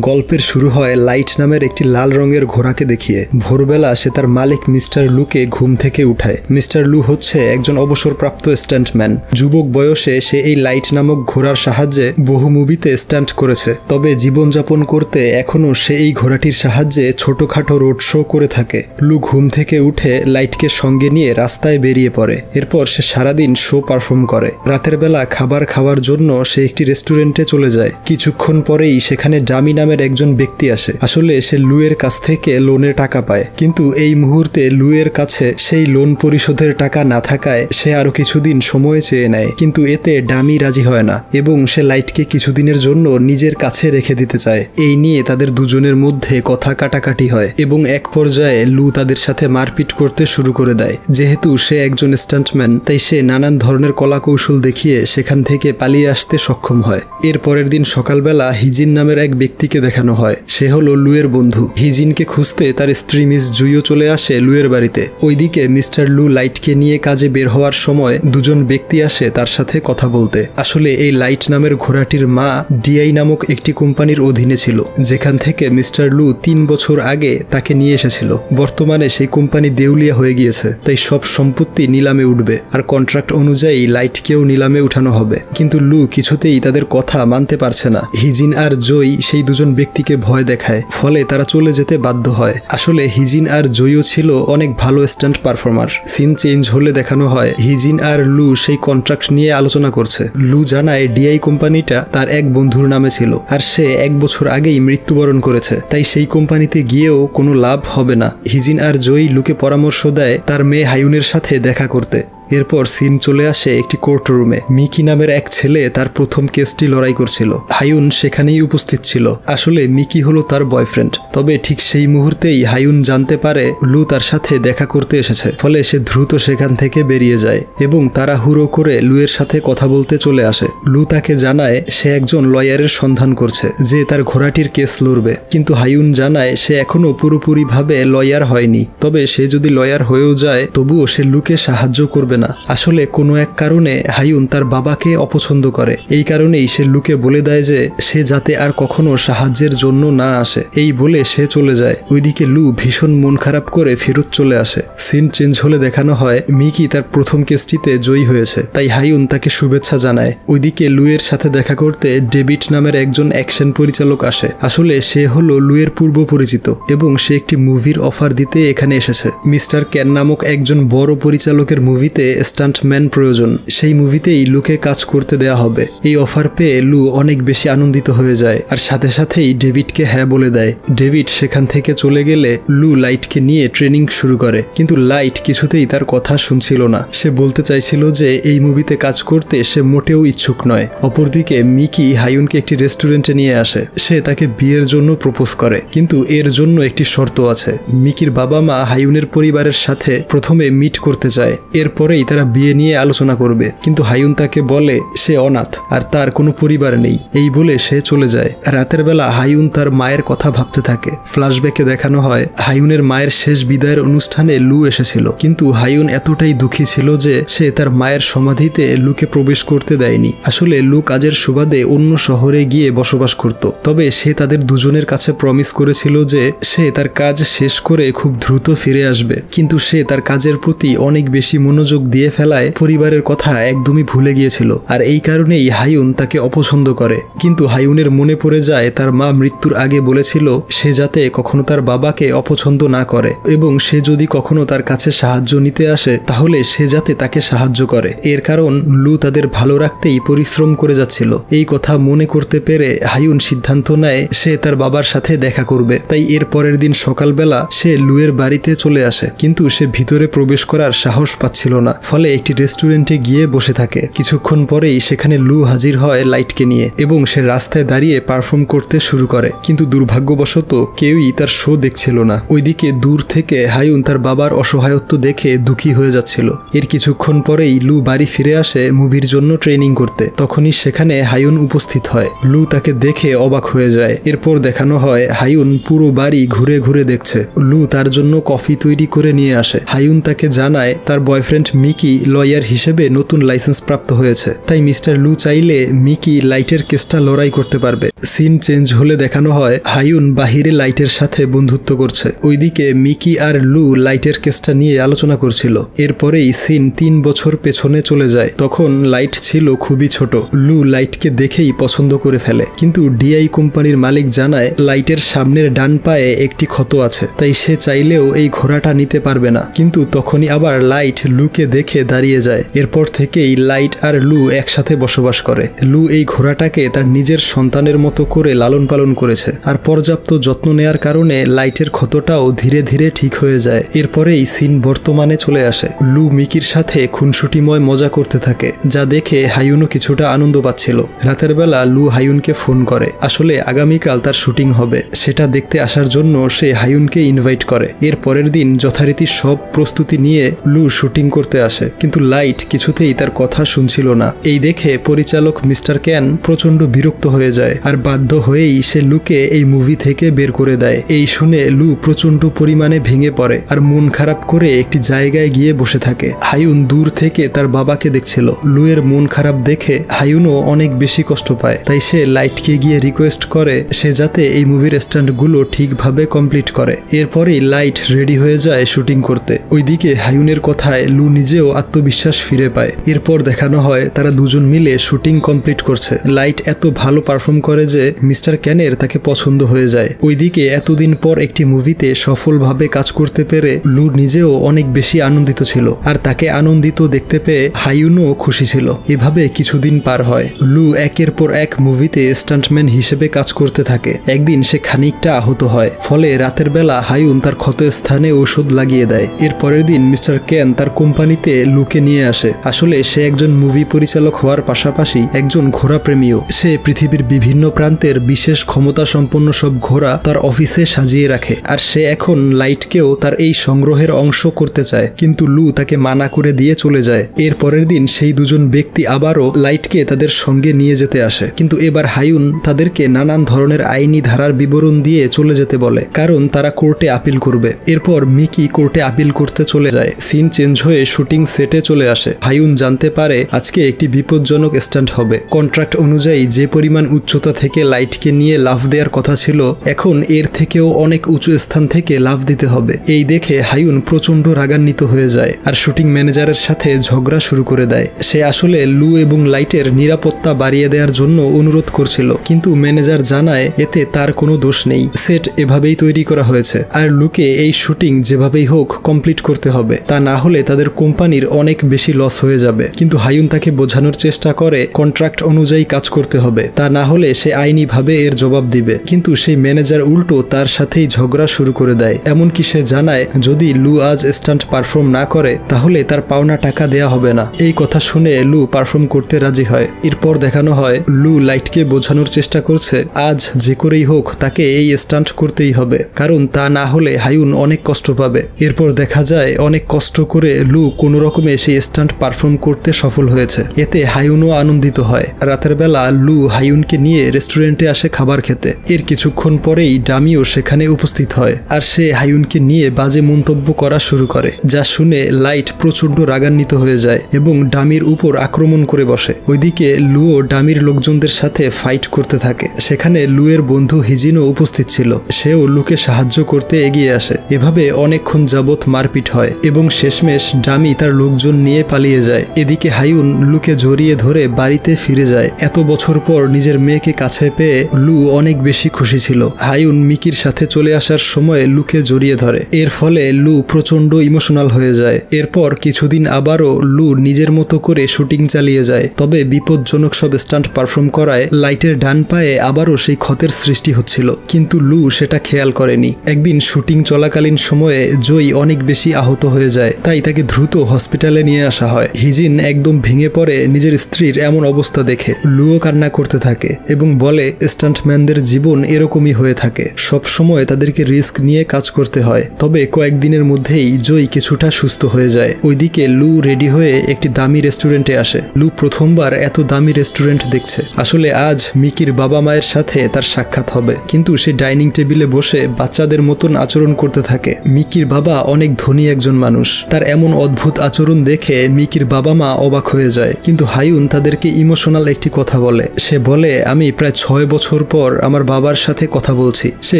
গল্পের শুরু হয় লাইট নামের একটি লাল রঙের ঘোড়াকে দেখিয়ে। ভোরবেলা সে তার মালিক মিস্টার লুকে ঘুম থেকে উঠায়। মিস্টার লু হচ্ছে একজন অবসরপ্রাপ্ত স্টান্টম্যান। যুবক বয়সে সে এই লাইট নামক ঘোড়ার সাহায্যে বহু মুভিতে স্টান্ট করেছে। তবে জীবনযাপন করতে এখনও সে এই ঘোড়াটির সাহায্যে ছোটখাটো রোড শো করে থাকে। লু ঘুম থেকে উঠে লাইটকে সঙ্গে নিয়ে রাস্তায় বেরিয়ে পড়ে। এরপর সে সারাদিন শো পারফর্ম করে। রাতের বেলা খাবার খাওয়ার জন্য সে একটি রেস্টুরেন্টে চলে যায়। কিছুক্ষণ পরেই সেখানে ডামি নামের একজন ব্যক্তি আসে। আসলে সে লুয়ের কাছ থেকে লোনের টাকা পায়, কিন্তু এই মুহূর্তে লুয়ের কাছে সেই লোন পরিশোধের টাকা না থাকায় সে আরো কিছুদিন সময় চেয়ে নেয়। কিন্তু এতে ডামি রাজি হয় না এবং সে লাইটকে কিছুদিনের জন্য নিজের কাছে রেখে দিতে চায়। এই নিয়ে তাদের দুজনের মধ্যে কথা কাটাকাটি হয় এবং এক পর্যায়ে লু তাদের সাথে মারপিট করতে শুরু করে দেয়। যেহেতু সে একজন স্টান্টম্যান, তাই সে নানান ধরনের কলাকৌশল দেখিয়ে সেখান থেকে পালিয়ে আসতে সক্ষম হয়। এর পরের দিন সকালবেলা হিজিন নামের এক ব্যক্তিকে দেখানো হয়। সে হলো লুয়ের বন্ধু। হিজিনকে খুঁজতে তার স্ত্রী মিস জুইও চলে আসে লুয়ের বাড়িতে। ওইদিকে মিস্টার লু লাইটকে নিয়ে কাজে বের হওয়ার সময় দুজন ব্যক্তি আসে তার সাথে কথা বলতে। আসলে এই লাইট নামের ঘোড়াটির মা ডিআই নামক একটি কোম্পানির অধীনে ছিল, যেখান থেকে মিস্টার লু 3 বছর আগে তাকে নিয়ে এসেছিল। বর্তমানে সেই কোম্পানি দেউলিয়া হয়ে গিয়েছে, তাই সব সম্পত্তি নিলামে উঠবে আর কন্ট্রাক্ট অনুযায়ী লাইটকেও নিলামে উঠানো হবে। কিন্তু লু কিছুতেই তাদের কথা মানতে পারছে না। হিজিন আর জয় সেই দুজন ব্যক্তিকে ভয় দেখায়, ফলে তারা চলে যেতে বাধ্য হয়। আসলে হিজিন আর জয়ও ছিল অনেক ভালো স্টান্ট পারফর্মার। সিন চেঞ্জ হলে দেখানো হয় হিজিন আর লু সেই কন্ট্রাক্ট নিয়ে আলোচনা করছে। লু জানায় ডিআই কোম্পানিটা তার এক বন্ধুর নামে ছিল আর সে 1 বছর আগেই মৃত্যুবরণ করেছে, তাই সেই কোম্পানিতে গিয়েও কোনো লাভ হবে না। হিজিন আর জয় লুকে পরামর্শ দেয় তার মেয়ে হায়ুনের সাথে দেখা করতে। এরপর সিন চলে আসে একটি কোর্ট রুমে। মিকি নামের এক ছেলে তার প্রথম কেসটি লড়াই করছিল। হায়ুন সেখানেই উপস্থিত ছিল। আসলে মিকি হলো তার বয়ফ্রেন্ড। তবে ঠিক সেই মুহূর্তেই হায়ুন জানতে পারে লু তার সাথে দেখা করতে এসেছে, ফলে সে দ্রুত সেখান থেকে বেরিয়ে যায় এবং তাড়াহুড়ো করে লুয়ের সাথে কথা বলতে চলে আসে। লু তাকে জানায় সে একজন লয়ারের সন্ধান করছে যে তার ঘোড়াটির কেস লড়বে, কিন্তু হায়ুন জানায় সে এখনো পুরোপুরিভাবে লয়ার হয়নি। তবে সে যদি লয়ার হয়েও যায় তবুও সে লুকে সাহায্য করবে না। আসলে কোনো এক কারণে হায়ুন তার বাবাকে অপছন্দ করে। এই কারণেই সে লুকে বলে দেয় যে সে যাতে আর কখনো সাহায্যের জন্য না আসে। এই বলে সে চলে যায়। ওইদিকে লু ভীষণ মন খারাপ করে ফেরত চলে আসে। সিন চেঞ্জ হলে দেখানো হয় মিকি তার প্রথম কেসটিতে জয়ী হয়েছে, তাই হায়ুন তাকে শুভেচ্ছা জানায়। ওইদিকে লুয়ের সাথে দেখা করতে ডেভিড নামের একজন অ্যাকশন পরিচালক আসে। আসলে সে হলো লুয়ের পূর্ব পরিচিত এবং সে একটি মুভির অফার দিতে এখানে এসেছে। মিস্টার ক্যান নামক একজন বড় পরিচালকের মুভিতে স্টান্টম্যান প্রয়োজন। সেই মুভিতেই লুকে কাজ করতে দেয়া হবে। এই অফার পেয়ে লু অনেক বেশি আনন্দিত হয়ে যায় আর সাথে সাথেই ডেভিডকে হ্যাঁ বলে দেয়। ডেভিড সেখান থেকে চলে গেলে লু লাইটকে নিয়ে ট্রেনিং শুরু করে, কিন্তু লাইট কিছুতেই তার কথা শুনছিল না। সে বলতে চাইছিল যে এই মুভিতে কাজ করতে সে মোটেও ইচ্ছুক নয়। অপরদিকে মিকি হায়ুনকে একটি রেস্টুরেন্টে নিয়ে আসে। সে তাকে বিয়ের জন্য প্রপোজ করে, কিন্তু এর জন্য একটি শর্ত আছে। মিকির বাবা মা হায়ুনের পরিবারের সাথে প্রথমে মিট করতে চায়, এরপরেই তারা বিয়ে নিয়ে আলোচনা করবে। কিন্তু হায়ুন তাকে বলে সে অনাথ আর তার কোনো পরিবার নেই। এই বলে সে চলে যায়। রাতের বেলা হায়ুন তার মায়ের কথা ভাবতে থাকে। ফ্ল্যাশব্যাকে দেখানো হয় হায়ুনের মায়ের শেষ বিদায়ের অনুষ্ঠানে লু এসেছিল, কিন্তু হায়ুন এতটাই দুঃখী ছিল যে সে তার মায়ের সমাধিতে লুকে প্রবেশ করতে দেয়নি। আসলে লু কাজের সুবাদে অন্য শহরে গিয়ে বসবাস করত। তবে সে তাদের দুজনের কাছে প্রমিস করেছিল যে সে তার কাজ শেষ করে খুব দ্রুত ফিরে আসবে, কিন্তু সে তার কাজের প্রতি অনেক বেশি মনোযোগ দিয়ে ফেলায় পরিবারের কথা একদমই ভুলে গিয়েছিল। আর এই কারণেই হায়ুন তাকে অপছন্দ করে। কিন্তু হায়ুনের মনে পড়ে যায় তার মা মৃত্যুর আগে বলেছিল সে যাতে কখনো তার বাবাকে অপছন্দ না করে এবং সে যদি কখনো তার কাছে সাহায্য নিতে আসে তাহলে সে যাতে তাকে সাহায্য করে। এর কারণ লু তাদের ভালো রাখতেই পরিশ্রম করে যাচ্ছিল। এই কথা মনে করতে পেরে হায়ুন সিদ্ধান্ত নেয় সে তার বাবার সাথে দেখা করবে। তাই এর পরের দিন সকালবেলা সে লুয়ের বাড়িতে চলে আসে, কিন্তু সে ভিতরে প্রবেশ করার সাহস পাচ্ছিল না। ফলে একটি রেস্টুরেন্টে গিয়ে বসে থাকে। কিছুক্ষণ পরেই সেখানে লু হাজির হয় লাইটকে নিয়ে এবং সে রাস্তায় দাঁড়িয়ে পারফর্ম করতে শুরু করে, কিন্তু দুর্ভাগ্যবশত কেউই তার শো দেখছিল না। ওইদিকে দূর থেকে হায়ুন তার বাবার অসহায়ত্ব দেখে দুঃখী হয়ে যাচ্ছিল। এর কিছুক্ষণ পরেই লু বাড়ি ফিরে আসে মুভির জন্য ট্রেনিং করতে। তখনই সেখানে হায়ুন উপস্থিত হয়। লু তাকে দেখে অবাক হয়ে যায়। এরপর দেখানো হয় হায়ুন পুরো বাড়ি ঘুরে ঘুরে দেখছে। লু তার জন্য কফি তৈরি করে নিয়ে আসে। হায়ুন তাকে জানায় তার বয়ফ্রেন্ড মিকি লয়ার হিসেবে নতুন লাইসেন্স প্রাপ্ত হয়েছে, তাই মিস্টার লু চাইলে মিকি লাইটের কেসটা লড়াই করতে পারবে। সিন চেঞ্জ হলে দেখানো হয় হায়ুন বাহিরে লাইটের সাথে বন্ধুত্ব করছে। ওইদিকে মিকি আর লু লাইটের কেসটা নিয়ে আলোচনা করছিল। এরপরেই সিন 3 বছর পেছনে চলে যায়। তখন লাইট ছিল খুবই ছোট। লু লাইটকে দেখেই পছন্দ করে ফেলে, কিন্তু ডিআই কোম্পানির মালিক জানায় লাইটের সামনের ডান পায়ে একটি ক্ষত আছে, তাই সে চাইলেও এই ঘোড়াটা নিতে পারবে না। কিন্তু তখনই আবার লাইট লুকে দেখে দাঁড়িয়ে যায়। এরপর থেকেই লাইট আর লু একসাথে বসবাস করে। লু এই ঘোড়াটাকে তার নিজের সন্তানের মতো করে লালন পালন করেছে, আর পর্যাপ্ত যত্ন নেয়ার কারণে লাইটের ক্ষতটাও ধীরে ধীরে ঠিক হয়ে যায়। এরপরেই সিন বর্তমানে চলে আসে। লু মিকির সাথে খুনসুটিময় মজা করতে থাকে, যা দেখে হায়ুনও কিছুটা আনন্দ পাচ্ছিল। রাতের বেলা লু হায়ুনকে ফোন করে। আসলে আগামীকাল তার শুটিং হবে, সেটা দেখতে আসার জন্য সে হায়ুনকে ইনভাইট করে। এর পরের দিন যথারীতি সব প্রস্তুতি নিয়ে লু শুটিং করতে আসে, কিন্তু লাইট কিছুতেই তার কথা শুনছিল না। এই দেখে পরিচালক মিস্টার ক্যান প্রচন্ড বিরক্ত হয়ে যায়, আর বাধ্য হয়েই সে লুকে এই মুভি থেকে বের করে দেয়। এই শুনে লু প্রচন্ড পরিমাণে ভেঙে পড়ে আর মন খারাপ করে একটি জায়গায় গিয়ে বসে থাকে। হায়ুন দূর থেকে তার বাবাকে দেখছিল। লুয়ের মন খারাপ দেখে হায়ুনও অনেক বেশি কষ্ট পায়, তাই সে লাইটকে গিয়ে রিকোয়েস্ট করে সে যাতে এই মুভির স্ট্যান্ডগুলো ঠিকভাবে কমপ্লিট করে। এরপরেই লাইট রেডি হয়ে যায় শুটিং করতে। ওইদিকে হায়ুনের কথায় লু নিজেও আত্মবিশ্বাস ফিরে পায়। এরপর দেখানো হয় তারা দুজন মিলে শুটিং কমপ্লিট করছে। লাইট এত ভালো পারফর্ম করে যে মিস্টার ক্যানের তাকে পছন্দ হয়ে যায়। ওইদিকে এতদিন পর একটি মুভিতে সফলভাবে কাজ করতে পেরে লু নিজেও অনেক বেশি আনন্দিত ছিল, আর তাকে আনন্দিত দেখতে পেয়ে হায়ুনও খুশি ছিল। এভাবে কিছুদিন পার হয়। লু একের পর এক মুভিতে স্টান্টম্যান হিসেবে কাজ করতে থাকে। একদিন সে খানিকটা আহত হয়, ফলে রাতের বেলা হায়ুন তার ক্ষত স্থানে ঔষধ লাগিয়ে দেয়। এর পরের দিন মিস্টার ক্যান তার কোম্পানিতে লুকে নিয়ে আসে। আসলে সে একজন মুভি পরিচালক হওয়ার পাশাপাশি একজন ঘোড়া প্রেমীও। সে পৃথিবীর বিভিন্ন প্রান্তের বিশেষ ক্ষমতা সম্পন্ন সব ঘোড়া তার অফিসে সাজিয়ে রাখে, আর সে এখন লাইটকেও তার এই সংগ্রহের অংশ করতে চায়, কিন্তু লু তাকে মানা করে দিয়ে চলে যায়। এর পরের দিন সেই দুজন ব্যক্তি আবারও লাইটকে তাদের সঙ্গে নিয়ে যেতে আসে, কিন্তু এবার হায়ুন তাদেরকে নানান ধরনের আইনি ধারার বিবরণ দিয়ে চলে যেতে বলে, কারণ তারা কোর্টে আপিল করবে। এরপর মিকি কোর্টে আপিল করতে চলে যায়। সিন চেঞ্জ হয়ে শুটিং সেটে চলে আসে। হায়ুন জানতে পারে আজকে একটি বিপজ্জনক স্টান্ট হবে। কন্ট্রাক্ট অনুযায়ী যে পরিমাণ উচ্চতা থেকে লাইটকে নিয়ে লাফ দেওয়ার কথা ছিল, এখন এর থেকেও অনেক উঁচু স্থান থেকে লাফ দিতে হবে। এই দেখে হায়ুন প্রচন্ড রাগান্বিত হয়ে যায়, আর শুটিং ম্যানেজারের সাথে ঝগড়া শুরু করে দেয়। সে আসলে লু এবং লাইটের নিরাপত্তা বাড়িয়ে দেওয়ার জন্য অনুরোধ করছিল, কিন্তু ম্যানেজার জানায় এতে তার কোনো দোষ নেই, সেট এভাবেই তৈরি করা হয়েছে, আর লুকে এই শুটিং যেভাবেই হোক কমপ্লিট করতে হবে, তা না হলে তাদের কোম্পানির অনেক বেশি লস হয়ে যাবে। কিন্তু হায়ুন তাকে বোঝানোর চেষ্টা করে কন্ট্রাক্ট অনুযায়ী কাজ করতে হবে, তা না হলে সে আইনিভাবে এর জবাব দিবে। কিন্তু সেই ম্যানেজার উল্টো তার সাথেই ঝগড়া শুরু করে দেয়। এমনকি সে জানায় যদি লু আজ স্টান্ট পারফর্ম না করে তাহলে তার পাওনা টাকা দেয়া হবে না। এই কথা শুনে লু পারফর্ম করতে রাজি হয়। এরপর দেখানো হয় লু লাইটকে বোঝানোর চেষ্টা করছে আজ যে করেই হোক তাকে এই স্টান্ট করতেই হবে, কারণ তা না হলে হায়ুন অনেক কষ্ট পাবে। এরপর দেখা যায় অনেক কষ্ট করে লু কোনো রকমে সেই স্টান্ট পারফর্ম করতে সফল হয়েছে। এতে হায়ুনও আনন্দিত হয়। রাতের বেলা লু হায়ুনকে নিয়ে রেস্টুরেন্টে আসে খাবার খেতে। এর কিছুক্ষণ পরেই ডামিও সেখানে উপস্থিত হয়, আর সে হায়ুনকে নিয়ে বাজে মন্তব্য করা শুরু করে, যা শুনে লাইট প্রচন্ড রাগান্বিত হয়ে যায় এবং ডামির উপর আক্রমণ করে বসে। ওইদিকে লুও ডামির লোকজনদের সাথে ফাইট করতে থাকে। সেখানে লুয়ের বন্ধু হিজিনও উপস্থিত ছিল, সেও লুকে সাহায্য করতে এগিয়ে আসে। এভাবে অনেকক্ষণ যাবৎ মারপিট হয় এবং শেষমেশ ডামি তার লোকজন নিয়ে পালিয়ে যায়। এদিকে হায়ুন লুকে জড়িয়ে ধরে বাড়িতে ফিরে যায়। এত বছর পর নিজের মেয়েকে কাছে পেয়ে লু অনেক বেশি খুশি ছিল। হায়ুন মিকির সাথে চলে আসার সময় লুকে জড়িয়ে ধরে। এর ফলে লু প্রচন্ড ইমোশনাল হয়ে যায়। এরপর কিছুদিন আবারও লু নিজের মতো করে শুটিং চালিয়ে যায়, তবে বিপজ্জনক সব স্টান্ট পারফর্ম করায় লাইটের ডান পায়ে আবারও সেই ক্ষতের সৃষ্টি হচ্ছিল, কিন্তু লু সেটা খেয়াল করেনি। একদিন শুটিং চলাকালীন সময়ে জয়ী অনেক বেশি আহত হয়ে যায়, তাই তাকে দ্রুত হসপিটালে নিয়ে আসা হয়। হিজিন একদম ভেঙে পড়ে নিজের স্ত্রীর এমন অবস্থা দেখে। লুও কান্না করতে থাকে এবং বলে স্টান্টম্যানদের জীবন এরকমই হয়ে থাকে, সব সময় তাদেরকে রিস্ক নিয়ে কাজ করতে হয়। তবে কয়েকদিনের মধ্যেই জয়ী কিছুটা সুস্থ হয়ে যায়। ওইদিকে লু রেডি হয়ে একটি দামি রেস্টুরেন্টে আসে। লু প্রথমবার এত দামি রেস্টুরেন্ট দেখছে। আসলে আজ মিকির বাবা মায়ের সাথে তার সাক্ষাৎ হবে, কিন্তু সে ডাইনিং টেবিলে বসে বাচ্চাদের মতন আচরণ করতে থাকে। মিকির বাবা অনেক ধনী একজন মানুষ, তার এমন অদ্ভুত অদ্ভুত আচরণ দেখে মিকির বাবা মা অবাক হয়ে যায়, কিন্তু হায়ুন তাদেরকে ইমোশনাল একটি কথা বলে। সে বলে, আমি প্রায় 6 বছর পর আমার বাবার সাথে কথা বলছি। সে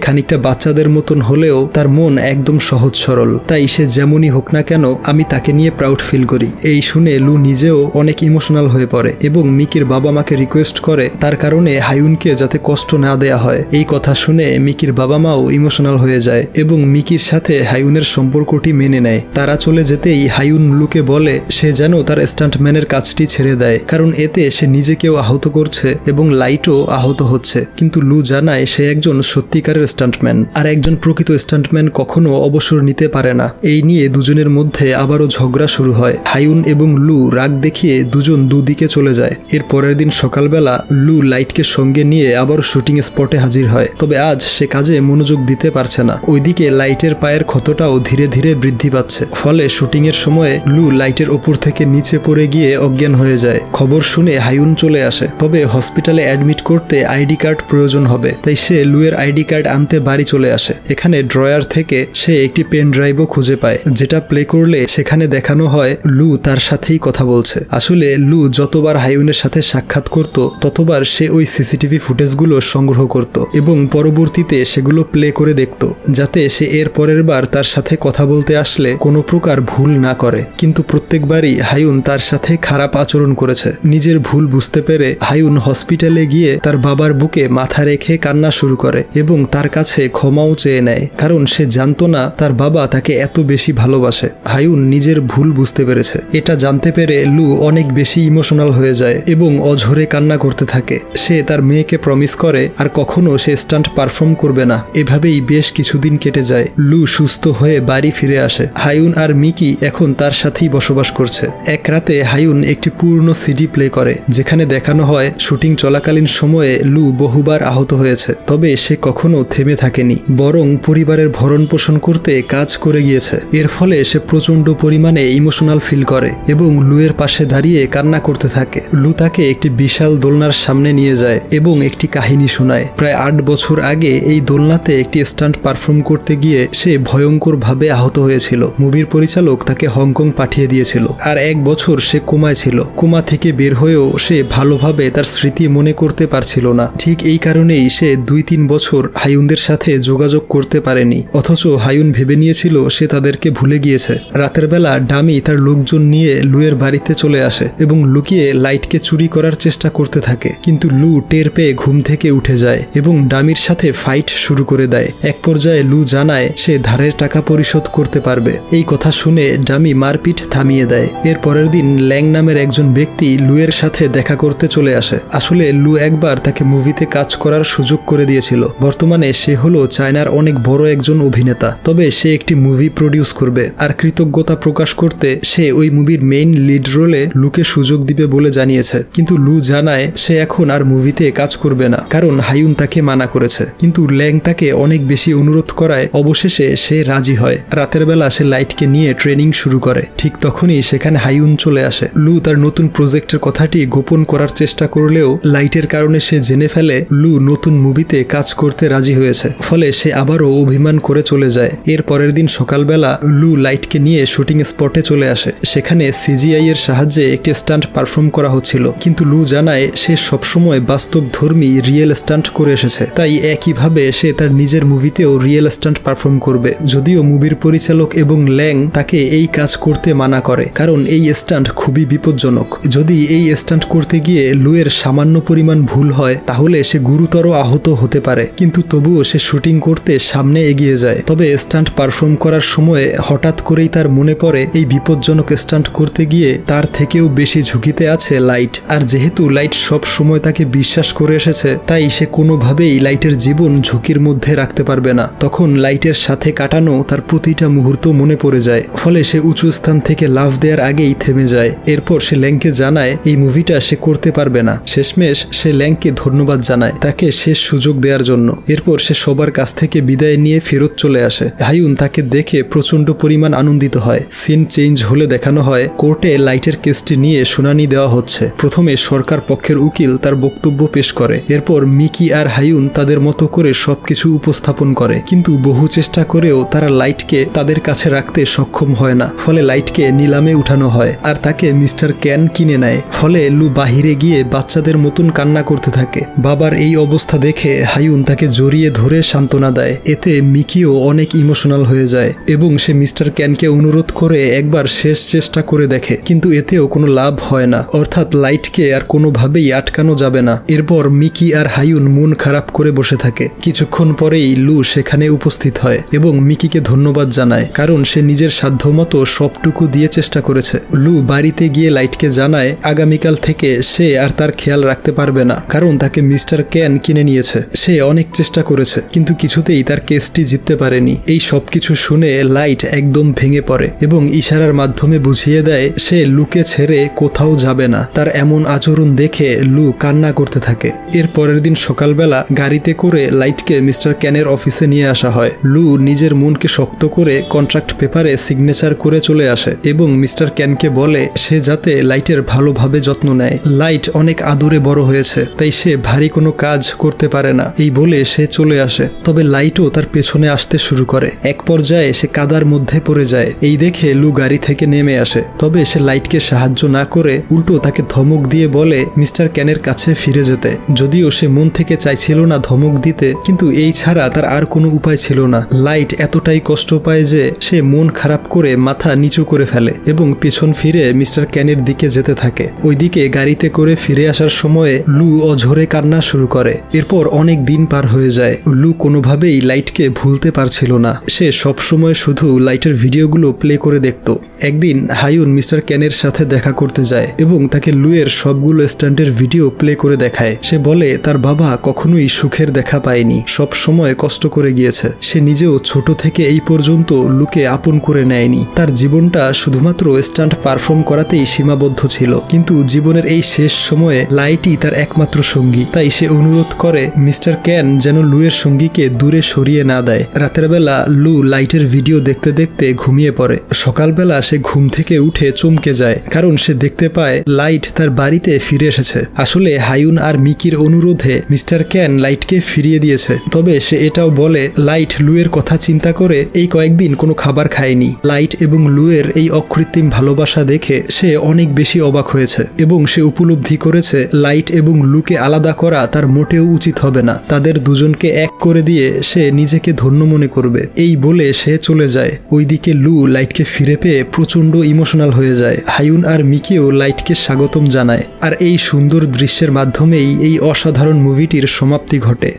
খানিকটা বাচ্চাদের মতন হলেও তার মন একদম সহজ সরল, তাই সে যেমনই হোক না কেন আমি তাকে নিয়ে প্রাউড ফিল করি। এই শুনে লু নিজেও অনেক ইমোশনাল হয়ে পড়ে এবং মিকির বাবা মাকে রিকোয়েস্ট করে তার কারণে হায়ুনকে যাতে কষ্ট না দেয়া হয়। এই কথা শুনে মিকির বাবা মাও ইমোশনাল হয়ে যায় এবং মিকির সাথে হায়ুনের সম্পর্কটি মেনে নেয়। তারা চলে যেতেই হায়ুন লুকে বলে সে যেন তার স্টান্টম্যানের কাজটি ছেড়ে দেয়, কারণ এতে সে নিজেকেও আহত করছে এবং লাইটও আহত হচ্ছে। কিন্তু লু জানায় সে একজন সত্যিকারের স্টান্টম্যান, আর একজন প্রকৃত স্টান্টম্যান কখনো অবসর নিতে পারে না। এই নিয়ে দুজনের মধ্যে আবারও ঝগড়া শুরু হয়। হায়ুন এবং লু রাগ দেখিয়ে দুজন দুদিকে চলে যায়। এর পরের দিন সকালবেলা লু লাইটকে সঙ্গে নিয়ে আবার শুটিং স্পটে হাজির হয়, তবে আজ সে কাজে মনোযোগ দিতে পারছে না। ওইদিকে লাইটের পায়ের ক্ষতটাও ধীরে ধীরে বৃদ্ধি পাচ্ছে, ফলে শুটিং এর সময় লু লাইটের ওপর থেকে নিচে পড়ে গিয়ে অজ্ঞান হয়ে যায়। খবর শুনে হায়ুন চলে আসে, তবে হসপিটালে অ্যাডমিট করতে আইডি কার্ড প্রয়োজন হবে, তাই সে লুয়ের আইডি কার্ড আনতে বাড়ি চলে আসে। এখানে ড্রয়ার থেকে সে একটি পেন ড্রাইভও খুঁজে পায়, যেটা প্লে করলে সেখানে দেখানো হয় লু তার সাথেই কথা বলছে। আসলে লু যতবার হায়ুনের সাথে সাক্ষাৎ করত ততবার সে ওই সিসিটিভি ফুটেজগুলো সংগ্রহ করত এবং পরবর্তীতে সেগুলো প্লে করে দেখত, যাতে সে এর পরের বার তার সাথে কথা বলতে আসলে কোনো প্রকার ভুল না করে। কিন্তু প্রত্যেকবারই হায়ুন তার সাথে খারাপ আচরণ করেছে। নিজের ভুল বুঝতে পেরে হায়ুন হসপিটালে গিয়ে তার বাবার বুকে মাথা রেখে কান্না শুরু করে এবং তার কাছে ক্ষমাও চেয়ে নেয়, কারণ সে জানতো না তার বাবা তাকে এত বেশি ভালোবাসে। হায়ুন নিজের ভুল বুঝতে পেরেছে। এটা জানতে পেরে লু অনেক বেশি ইমোশনাল হয়ে যায় এবং অঝরে কান্না করতে থাকে। সে তার মেয়েকে প্রমিস করে আর কখনো সে স্টান্ট পারফর্ম করবে না। এভাবেই বেশ কিছুদিন কেটে যায়। লু সুস্থ হয়ে বাড়ি ফিরে আসে। হায়ুন আর মিকি এখন তার সাথেই বসবাস করছে। এক রাতে হায়ুন একটি পূর্ণ সিডি প্লে করে, যেখানে দেখানো হয় শুটিং চলাকালীন সময়ে লু বহুবার আহত হয়েছে, তবে সে কখনো থেমে থাকেনি, বরং পরিবারের ভরণ পোষণ করতে কাজ করে গিয়েছে। এর ফলে সে প্রচন্ড পরিমাণে ইমোশনাল ফিল করে এবং লুয়ের পাশে দাঁড়িয়ে কান্না করতে থাকে। লু তাকে একটি বিশাল দোলনার সামনে নিয়ে যায় এবং একটি কাহিনী শোনায়। প্রায় 8 বছর আগে এই দোলনাতে একটি স্টান্ট পারফর্ম করতে গিয়ে সে ভয়ঙ্করভাবে আহত হয়েছিল। মুভির পরিচালক তাকে হংকং পাঠিয়ে দিয়েছিল, আর 1 বছর সে কোমায় ছিল। কোমা থেকে বের হয়েও সে ভালোভাবে তার স্মৃতি মনে করতে পারছিল না। ঠিক এই কারণেই সে 2-3 বছর হায়ুনদের সাথে যোগাযোগ করতে পারেনি, অথচ হায়ুন ভেবে নিয়েছিল সে তাদেরকে ভুলে গিয়েছে। রাতের বেলা ডামি তার লোকজন নিয়ে লুয়ের বাড়িতে চলে আসে এবং লুকিয়ে লাইটকে চুরি করার চেষ্টা করতে থাকে, কিন্তু লু টের পেয়ে ঘুম থেকে উঠে যায় এবং ডামির সাথে ফাইট শুরু করে দেয়। এক পর্যায়ে লু জানায় সে ধারের টাকা পরিশোধ করতে পারবে। এই কথা শুনে ডামি মারপিট থামিয়ে দেয়। এর পরের দিন ল্যাং নামের একজন ব্যক্তি লুয়ের সাথে দেখা করতে চলে আসে। আসলে লু একবার তাকে মুভিতে কাজ করার সুযোগ করে দিয়েছিল। বর্তমানে সে হলো চায়নার অনেক বড় একজন অভিনেতা, তবে সে একটি মুভি প্রডিউস করবে, আর কৃতজ্ঞতা প্রকাশ করতে সে ওই মুভির মেইন লিড রোলে লুকে সুযোগ দিবে বলে জানিয়েছে। কিন্তু লু জানায় সে এখন আর মুভিতে কাজ করবে না, কারণ হায়ুন তাকে মানা করেছে। কিন্তু ল্যাং তাকে অনেক বেশি অনুরোধ করায় অবশেষে সে রাজি হয়। রাতের বেলা সে লাইটকে নিয়ে ট্রেনিং শুরু করে। ঠিক তখনই সেখানে হায়ুন চলে আসে। লু তার নতুন প্রজেক্টের কথাটি গোপন করার চেষ্টা করলেও লাইটের কারণে সে জেনে ফেলে লু নতুন মুভিতে কাজ করতে রাজি হয়েছে, ফলে সে আবারও অভিমান করে চলে যায়। এর পরের দিন সকালবেলা লু লাইটকে নিয়ে শুটিং স্পটে চলে আসে। সেখানে সিজিআই এর সাহায্যে একটি স্টান্ট পারফর্ম করা হচ্ছিল, কিন্তু লু জানায় সে সবসময় বাস্তবধর্মী রিয়েল স্টান্ট করে এসেছে, তাই একইভাবে সে তার নিজের মুভিতেও রিয়েল স্টান্ট পারফর্ম করবে। যদিও মুভির পরিচালক এবং ল্যাং তাকে এই কাজ করতে মানা করে, কারণ এই স্টান্ট খুবই বিপজ্জনক। যদি এই স্টান্ট করতে গিয়ে লুয়ের সামান্য পরিমাণ ভুল হয় তাহলে সে গুরুতর আহত হতে পারে, কিন্তু তবুও সে শুটিং করতে সামনে এগিয়ে যায়। তবে স্টান্ট পারফর্ম করার সময় হঠাৎ করেই তার মনে পড়ে এই বিপজ্জনক স্টান্ট করতে গিয়ে তার থেকেও বেশি ঝুঁকিতে আছে লাইট, আর যেহেতু লাইট সব সময় তাকে বিশ্বাস করে এসেছে, তাই সে কোনোভাবেই লাইটের জীবন ঝুঁকির মধ্যে রাখতে পারবে না। তখন লাইটের সাথে কাটানো তার প্রতিটা মুহূর্ত মনে পড়ে যায়, ফলে সে উঁচু স্থান থেকে লাফ দেওয়ার আগেই থেমে যায়। এরপর সে ল্যাংকে জানায় এই মুভিটা সে করতে পারবে না। শেষমেশ সে ল্যাংকে ধন্যবাদ জানায় তাকে শেষ সুযোগ দেওয়ার জন্য। এরপর সে সবার কাছ থেকে বিদায় নিয়ে ফেরত চলে আসে। হায়ুন তাকে দেখে প্রচন্ড পরিমাণ আনন্দিত হয়। সিন চেঞ্জ হলে দেখানো হয় কোর্টে লাইটের কেসটি নিয়ে শুনানি দেওয়া হচ্ছে। প্রথমে সরকার পক্ষের উকিল তার বক্তব্য পেশ করে, এরপর মিকি আর হায়ুন তাদের মতো করে সবকিছু উপস্থাপন করে, কিন্তু বহু চেষ্টা করেও তারা লাইটকে তাদের কাছে রাখতে সক্ষম হয় না। ফলে লাইটকে নিলামে উঠানো হয় আর তাকে মিস্টার ক্যান কিনে নেয়। ফলে লু বাহিরে গিয়ে বাচ্চাদের মতন কান্না করতে থাকে। বাবার এই অবস্থা দেখে হায়ুন তাকে জড়িয়ে ধরে সান্ত্বনা দেয়। এতে মিকিও অনেক ইমোশনাল হয়ে যায় এবং সে মিস্টার ক্যানকে অনুরোধ করে একবার শেষ চেষ্টা করে দেখে, কিন্তু এতেও কোনো লাভ হয় না, অর্থাৎ লাইটকে আর কোনোভাবেই আটকানো যাবে না। এরপর মিকি আর হায়ুন মন খারাপ করে বসে থাকে। কিছুক্ষণ পরেই লু সেখানে উপস্থিত হয় এবং মিকিকে ধন্যবাদ জানায়, কারণ সে নিজের সাধ্যমতো সবটুকু দিয়ে চেষ্টা করেছে। লু বাড়িতে গিয়ে লাইটকে জানায় আগামীকাল থেকে সে আর তার খেয়াল রাখতে পারবে না, কারণ তাকে মিস্টার ক্যান কিনে নিয়েছে। সে অনেক চেষ্টা করেছে কিন্তু কিছুতেই তার কেসটি জিততে পারেনি। এই সবকিছু শুনে লাইট একদম ভেঙে পড়ে এবং ইশারার মাধ্যমে বুঝিয়ে দেয় সে লুকে ছেড়ে কোথাও যাবে না। তার এমন আচরণ দেখে লু কান্না করতে থাকে। এর পরের দিন সকালবেলা গাড়িতে করে লাইটকে মিস্টার ক্যানের অফিসে নিয়ে আসা হয়। লু নিজের মনকে শক্ত করে কন্ট্রাক্ট পেপারে সিগনেচার করে চলে আসে এবং মিস্টার ক্যানকে বলে সে যাতে লাইটের ভালোভাবে যত্ন নেয়। লাইট অনেক আদরে বড় হয়েছে, তাই সে ভারী কোনো কাজ করতে পারে না, এই বলে সে চলে আসে। তবে লাইটও তার পেছনে আসতে শুরু করে। এক পর্যায়ে সে কাদার মধ্যে পড়ে যায়। এই দেখে লু গাড়ি থেকে নেমে আসে, তবে সে লাইটকে সাহায্য না করে উল্টো তাকে ধমক দিয়ে বলে মিস্টার ক্যানের কাছে ফিরে যেতে। যদিও সে মন থেকে চাইছিল না ধমক দিতে, কিন্তু এই ছাড়া তার আর কোনো উপায় ছিল না। লাইট এতটাই কষ্ট পায় যে সে মন খারাপ করে মাথা নিচু করে ফেলে এবং পিছন ফিরে মিস্টার ক্যানের দিকে যেতে থাকে। ওইদিকে গাড়িতে করে ফিরে আসার সময়ে লু অঝরে কান্না শুরু করে। এরপর অনেক দিন পার হয়ে যায়। লু কোনোভাবেই লাইটকে ভুলতে পারছিল না। সে সবসময় শুধু লাইটের ভিডিওগুলো প্লে করে দেখত। একদিন হায়ুন মিস্টার ক্যানের সাথে দেখা করতে যায় এবং তাকে লুয়ের সবগুলো স্ট্যান্ডের ভিডিও প্লে করে দেখায়। সে বলে তার বাবা কখনোই সুখের দেখা পায়নি, সব সময় কষ্ট করে গিয়েছে। সে নিজেও ছোট থেকে এই পর্যন্ত লুকে আপন করে নেয়নি। তার জীবনটা শুধুমাত্র স্টান্ট পারফর্ম করাতেই সীমাবদ্ধ ছিল, কিন্তু জীবনের এই শেষ সময়ে লাইটই তার একমাত্র সঙ্গী। তাই সে অনুরোধ করে মিস্টার ক্যান যেন লুয়ের সঙ্গীকে দূরে সরিয়ে না দেয়। রাতের বেলা লু লাইটের ভিডিও দেখতে দেখতে ঘুমিয়ে পড়ে। সকালবেলা সে ঘুম থেকে উঠে চমকে যায়, কারণ সে দেখতে পায় লাইট তার বাড়িতে ফিরে এসেছে। আসলে হায়ুন আর মিকির অনুরোধে মিস্টার ক্যান লাইটকে ফিরিয়ে দিয়েছে। তবে সে এটাও বলে লাইট লুয়ের কথা চিন্তা করে এই কয়েকদিন কোনো খাবার খায়নি। লাইট এবং লুয়ের এই অকৃত্রিম ভালোবাসা দেখে সে অনেক বেশি অবাক হয়েছে এবং সে উপলব্ধি করেছে লাইট এবং লুকে আলাদা করা তার মোটেও উচিত হবে না। তাদের দুজনকে এক করে দিয়ে সে নিজেকে ধন্য মনে করবে। এই বলে সে চলে যায়। ওইদিকে লু লাইটকে ফিরে পেয়ে প্রচন্ড ইমোশনাল হয়ে যায়। হায়ুন আর মিকিও লাইটকে স্বাগতম জানায়। আর এই সুন্দর দৃশ্যের মাধ্যমেই এই অসাধারণ মুভিটির সমাপ্তি ঘটে।